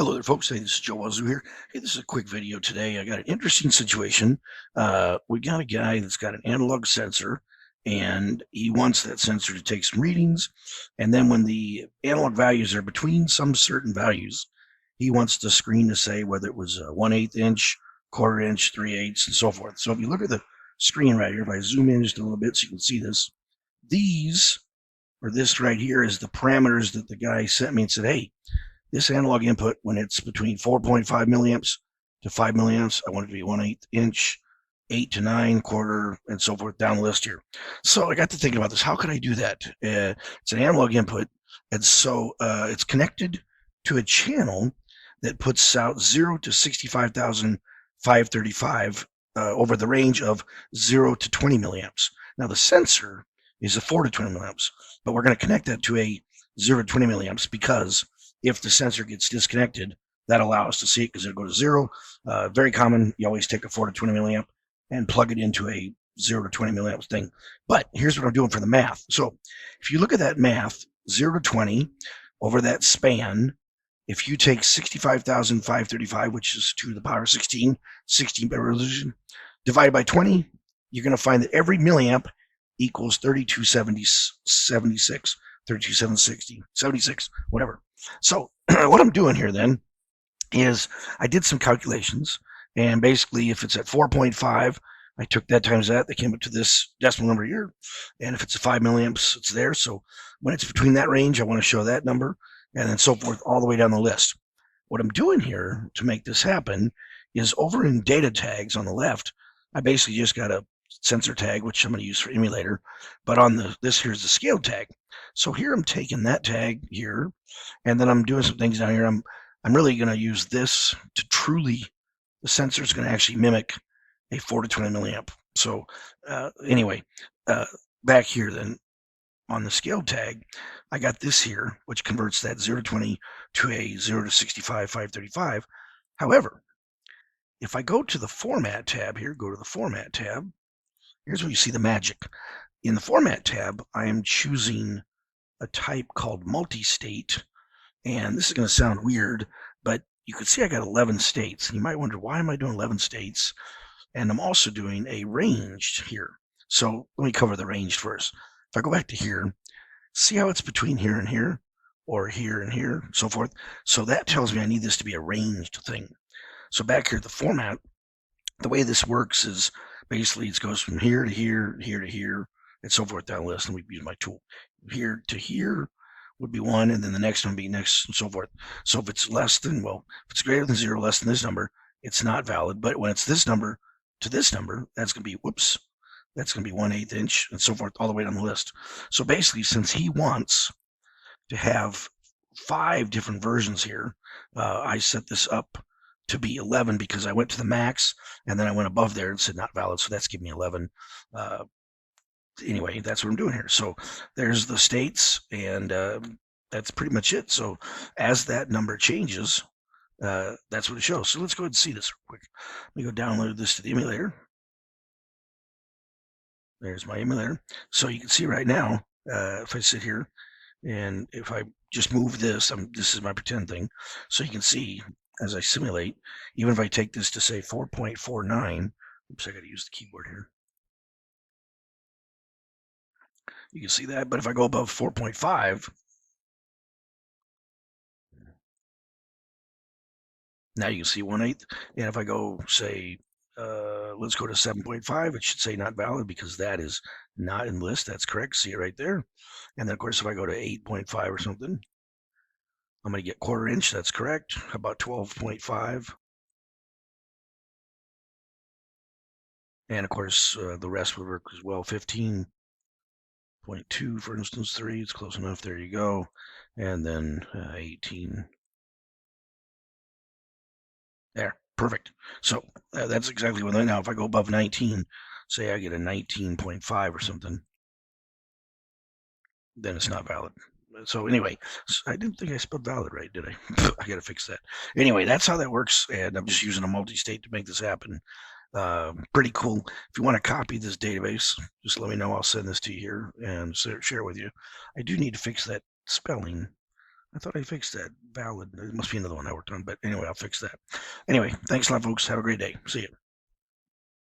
Hello there, folks. Hey, this is Joe Wazoo here. Hey, this is a quick video today. I got an interesting situation. We got a guy that's got an analog sensor, and he wants that sensor to take some readings. And then when the analog values are between some certain values, he wants the screen to say whether it was a 1/8 inch, quarter inch, 3/8, and so forth. So if you look at the screen right here, if I zoom in just a little bit so you can see this, these, or this right here, is the parameters that the guy sent me and said, hey, this analog input, when it's between 4.5 milliamps to 5 milliamps, I want it to be 1/8 inch, 8 to 9, quarter, and so forth down the list here. So I got to thinking about this. How could I do that? It's an analog input, and so it's connected to a channel that puts out 0 to 65,535 over the range of 0 to 20 milliamps. Now the sensor is a 4 to 20 milliamps, but we're going to connect that to a 0 to 20 milliamps because if the sensor gets disconnected, that allows us to see it because it'll go to 0. Very common. You always take a 4 to 20 milliamp and plug it into a 0 to 20 milliamps thing. But here's what I'm doing for the math. So if you look at that math, 0 to 20 over that span, if you take 65,535, which is 2 to the power 16, 16-bit resolution, divided by 20, you're going to find that every milliamp equals 3276, 32760, 76, whatever. So what I'm doing here then is I did some calculations, and basically if it's at 4.5, I took that times that came up to this decimal number here, and if it's at 5 milliamps, it's there. So when it's between that range, I want to show that number, and then so forth all the way down the list. What I'm doing here to make this happen is over in data tags on the left, I basically just got a sensor tag, which I'm going to use for emulator, but on this here's the scale tag. So here I'm taking that tag here, and then I'm doing some things down here. I'm really going to use this to truly, the sensor is going to actually mimic a 4 to 20 milliamp. So anyway, back here then on the scale tag, I got this here, which converts that 0 to 20 to a 0 to 65, 535. However, if I go to the Format tab here, go to the Format tab, here's where you see the magic. In the Format tab, I am choosing a type called multi-state, and this is going to sound weird, but you can see I got 11 states, and you might wonder, why am I doing 11 states? And I'm also doing a ranged here. So let me cover the ranged first. If I go back to here, see how it's between here and here, or here and here, so forth. So that tells me I need this to be a ranged thing. So back here, the format, the way this works is basically it goes from here to here, here to here, and so forth down the list. And we use my tool. Here to here would be 1, and then the next one would be next, and so forth. So if it's less than, well, if it's greater than 0, less than this number, it's not valid. But when it's this number to this number, that's going to be, whoops, that's going to be 1/8 inch, and so forth all the way down the list. So basically, since he wants to have 5 different versions here, I set this up to be 11 because I went to the max and then I went above there and said not valid. So that's giving me 11. Anyway, that's what I'm doing here. So there's the states, and that's pretty much it. So as that number changes, that's what it shows. So let's go ahead and see this real quick. Let me go download this to the emulator. There's my emulator. So you can see right now, if I sit here and if I just move this, this is my pretend thing. So you can see as I simulate, even if I take this to say 4.49, oops, I got to use the keyboard here. You can see that, but if I go above 4.5, now you can see 1/8. And if I go say, let's go to 7.5, it should say not valid because that is not in list. That's correct. See it right there. And then of course, if I go to 8.5 or something, I'm going to get quarter inch. That's correct. How about 12.5? And of course, the rest would work as well. 15.2, for instance, 3. It's close enough. There you go. And then 18. There. Perfect. So that's exactly what I now. If I go above 19, say I get a 19.5 or something, then it's not valid. So anyway, I didn't think I spelled valid right, did I? I got to fix that. Anyway, that's how that works, and I'm just using a multi-state to make this happen. Pretty cool. If you want to copy this database, just let me know. I'll send this to you here and share with you. I do need to fix that spelling I thought I fixed that. Valid. There must be another one I worked on, but anyway, I'll fix that. Anyway, thanks a lot, folks. Have a great day. See you.